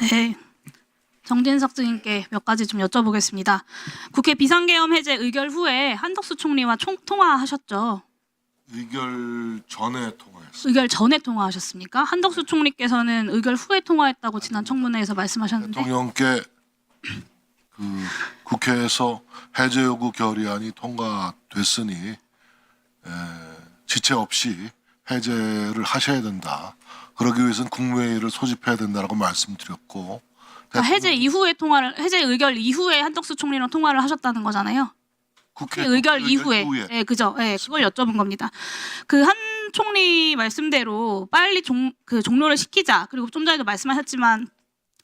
네. 정진석 증인께 몇 가지 좀 여쭤보겠습니다. 국회 비상계엄 해제 의결 후에 한덕수 총리와 통화하셨죠? 의결 전에 통화했어요. 의결 전에 통화하셨습니까? 한덕수 총리께서는 의결 후에 통화했다고 지난 청문회에서 말씀하셨는데 대통령께 그 국회에서 해제 요구 결의안이 통과됐으니 지체 없이 해제를 하셔야 된다. 그러기 위해서는 국무회의를 소집해야 된다라고 말씀드렸고 그러니까 해제 의결 이후에 한덕수 총리랑 통화를 하셨다는 거잖아요. 국회 의결 이후에. 네, 그죠. 네, 그걸 여쭤본 겁니다. 그 한 총리 말씀대로 빨리 종료를 시키자. 그리고 좀 전에도 말씀하셨지만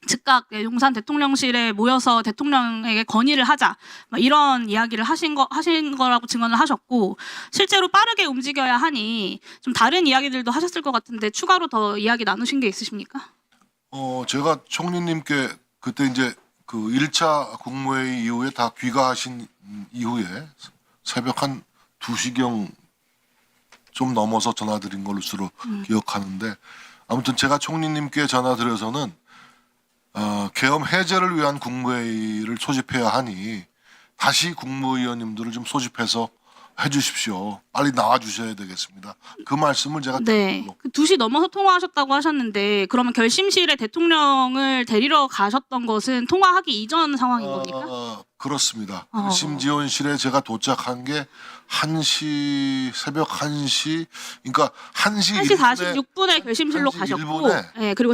즉각 용산 대통령실에 모여서 대통령에게 건의를 하자. 이런 이야기를 하신 거라고 증언을 하셨고 실제로 빠르게 움직여야 하니 좀 다른 이야기들도 하셨을 것 같은데 추가로 더 이야기 나누신 게 있으십니까? 제가 총리님께 그때 이제 그 1차 국무회의 이후에 다 귀가하신 이후에 새벽 한 2시경 좀 넘어서 전화드린 걸로 주로 기억하는데 아무튼 제가 총리님께 전화드려서는 계엄 해제를 위한 국무회의를 소집해야 하니 다시 국무위원님들을 좀 소집해서 해주십시오. 빨리 나와주셔야 되겠습니다. 그 말씀을 제가 네. 2시 넘어서 통화하셨다고 하셨는데 그러면 결심실에 대통령을 데리러 가셨던 것은 통화하기 이전 상황인 겁니까? 그렇습니다. 결심지원실에 제가 도착한 게 1시 새벽 1시 그러니까 1시 1시 46분에 결심실로 1시 가셨고 1분에 네, 그리고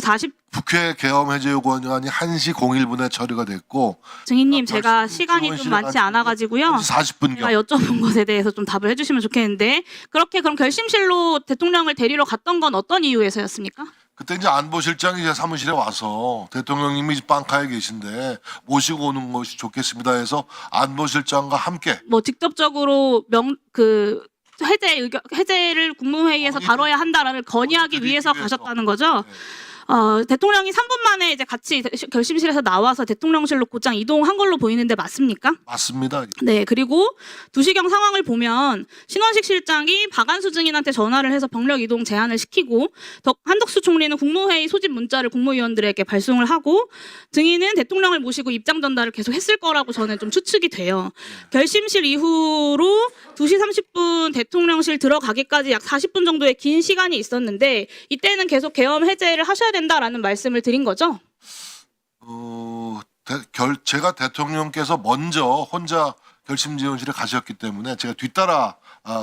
국회 계엄 해제 요구안이 1시 01분에 처리가 됐고 증인님 제가 시간이 좀 많지 않아 가지고요. 40분경 제가 여쭤본 것에 대해서 좀 답을 해주시면 좋겠는데 그렇게 그럼 결심실로 대통령을 데리러 갔던 건 어떤 이유에서였습니까? 그때 이제 안보실장이 제 사무실에 와서 대통령님이 빵카에 계신데 모시고 오는 것이 좋겠습니다 해서 안보실장과 함께 뭐 직접적으로 해제를 국무회의에서 다뤄야 한다라는 건의하기 위해서 가셨다는 거죠. 네. 대통령이 3분 만에 이제 같이 결심실에서 나와서 대통령실로 곧장 이동한 걸로 보이는데 맞습니까? 맞습니다. 네, 그리고 2시경 상황을 보면 신원식 실장이 박안수 증인한테 전화를 해서 병력 이동 제한을 시키고 한덕수 총리는 국무회의 소집 문자를 국무위원들에게 발송을 하고 증인은 대통령을 모시고 입장 전달을 계속 했을 거라고 저는 좀 추측이 돼요. 결심실 이후로 2시 30분 대통령실 들어가기까지 약 40분 정도의 긴 시간이 있었는데 이때는 계속 계엄 해제를 하셔야 된다라는 말씀을 드린 거죠? 제가 대통령께서 먼저 혼자 결심지원실에 가셨기 때문에 제가 뒤따라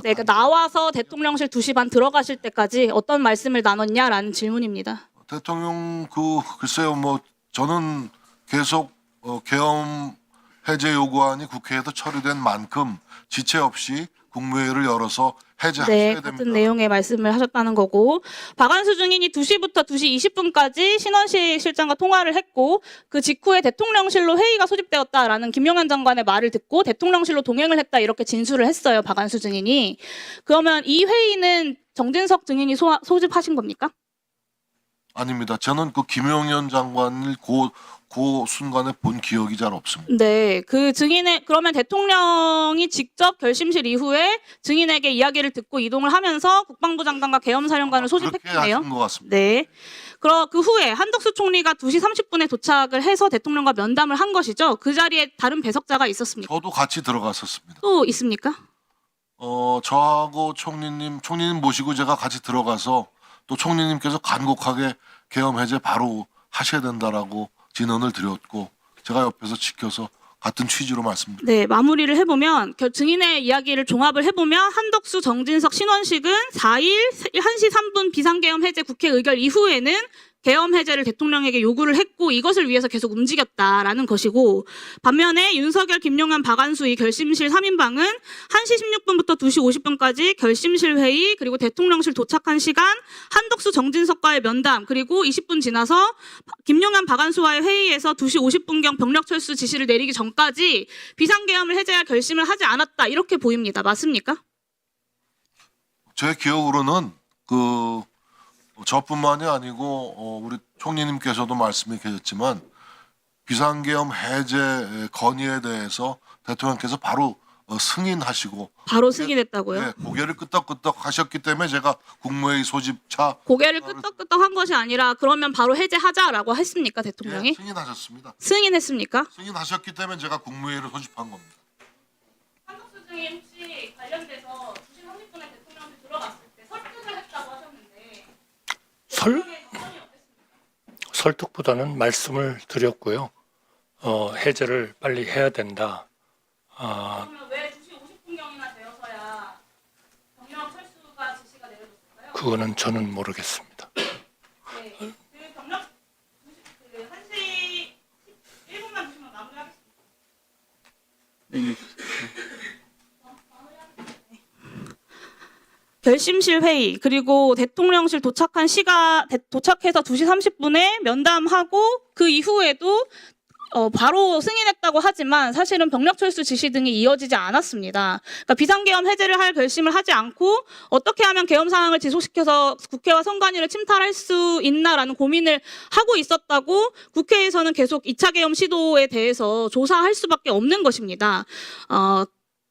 네, 그러니까 나와서 대통령실 2시 반 들어가실 때까지 어떤 말씀을 나눴냐라는 질문입니다. 대통령 글쎄요 뭐 저는 계속 계엄 해제 요구안이 국회에도 처리된 만큼 지체 없이 국무회의를 열어서 해제하셔야 네, 됩니다. 같은 내용의 말씀을 하셨다는 거고 박안수 증인이 2시부터 2시 20분까지 신원식 실장과 통화를 했고 그 직후에 대통령실로 회의가 소집되었다라는 김용현 장관의 말을 듣고 대통령실로 동행을 했다 이렇게 진술을 했어요. 박안수 증인이. 그러면 이 회의는 정진석 증인이 소집하신 겁니까? 아닙니다. 저는 그 김용현 장관을 그 순간에 본 기억이 잘 없습니다. 네, 그러면 대통령이 직접 결심실 이후에 증인에게 이야기를 듣고 이동을 하면서 국방부 장관과 계엄사령관을 그렇게 소집했겠네요. 하신 것 같습니다. 네. 그 후에 한덕수 총리가 2시 30분에 도착을 해서 대통령과 면담을 한 것이죠. 그 자리에 다른 배석자가 있었습니까? 저도 같이 들어갔었습니다. 또 있습니까? 저하고 총리님 모시고 제가 같이 들어가서 또 총리님께서 간곡하게 계엄 해제 바로 하셔야 된다라고 진언을 드렸고 제가 옆에서 지켜서 같은 취지로 말씀드립니다. 네, 마무리를 해보면 증인의 이야기를 종합을 해보면 한덕수, 정진석, 신원식은 4일 1시 3분 비상계엄 해제 국회 의결 이후에는 계엄 해제를 대통령에게 요구를 했고 이것을 위해서 계속 움직였다라는 것이고 반면에 윤석열, 김용현, 박안수 이 결심실 3인방은 1시 16분부터 2시 50분까지 결심실 회의 그리고 대통령실 도착한 시간 한덕수, 정진석과의 면담 그리고 20분 지나서 김용현, 박안수와의 회의에서 2시 50분경 병력 철수 지시를 내리기 전까지 비상계엄을 해제할 결심을 하지 않았다 이렇게 보입니다. 맞습니까? 제 기억으로는 저뿐만이 아니고 우리 총리님께서도 말씀해 계셨지만 비상계엄 해제 건의에 대해서 대통령께서 바로 승인하시고 바로 승인했다고요? 네, 고개를 끄덕끄덕 하셨기 때문에 제가 국무회의 소집차 고개를 끄덕끄덕 한 것이 아니라 그러면 바로 해제하자라고 했습니까, 대통령이? 승인하셨습니다. 승인했습니까? 승인하셨기 때문에 제가 국무회의를 소집한 겁니다. 한덕수 증인 혹시 관련돼서 2시 30분에 대통령실 들어갔을 때 설득을 했다고 하셨는데 설득보다는 말씀을 드렸고요. 해제를 빨리 해야 된다. 그러면 왜 2시 50분경이나 되어서야 병력 철수가 지시가 내려졌을까요? 그거는 저는 모르겠습니다. 네, 그 병력 1시 1분만 주시면 마무리하겠습니다. 결심실 회의 그리고 대통령실 도착해서 2시 30분에 면담하고 그 이후에도 바로 승인했다고 하지만 사실은 병력 철수 지시 등이 이어지지 않았습니다. 그러니까 비상계엄 해제를 할 결심을 하지 않고 어떻게 하면 계엄 상황을 지속시켜서 국회와 선관위를 침탈할 수 있나라는 고민을 하고 있었다고 국회에서는 계속 2차 계엄 시도에 대해서 조사할 수밖에 없는 것입니다.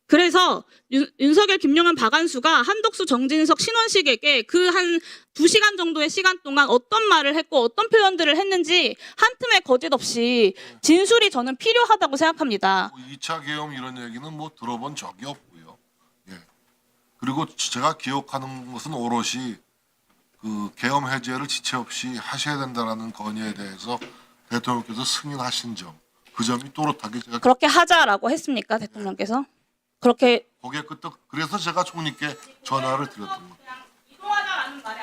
그래서 윤석열, 김용현, 박안수가 한덕수, 정진석, 신원식에게 그 한 2시간 정도의 시간 동안 어떤 말을 했고 어떤 표현들을 했는지 한 틈의 거짓 없이 진술이 저는 필요하다고 생각합니다. 2차 계엄 이런 얘기는 뭐 들어본 적이 없고요. 예. 그리고 제가 기억하는 것은 오롯이 그 계엄 해제를 지체 없이 하셔야 된다라는 건의에 대해서 대통령께서 승인하신 점, 그 점이 또렷하게 제가 그렇게 하자라고 했습니까, 대통령께서? 그렇게 고개 끄덕. 그래서 제가 총리께 전화를 드렸던 겁니다. 그냥 이동하자라는 말이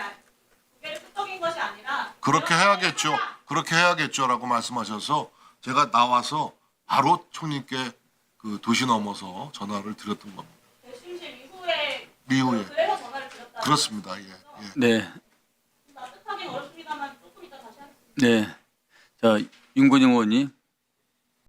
고개를 끄덕인 것이 아니라 그렇게 해야겠죠. 그렇게 해야겠죠라고 말씀하셔서 제가 나와서 바로 총리께 그 2시 넘어서 전화를 드렸던 겁니다. 결심실 이후에 이후에 그래서 전화를 드렸다. 그렇습니다. 예. 예. 네, 납득하기는 어렵습니다만 조금 이따 다시 하겠습니다. 네. 자, 윤건영 의원님.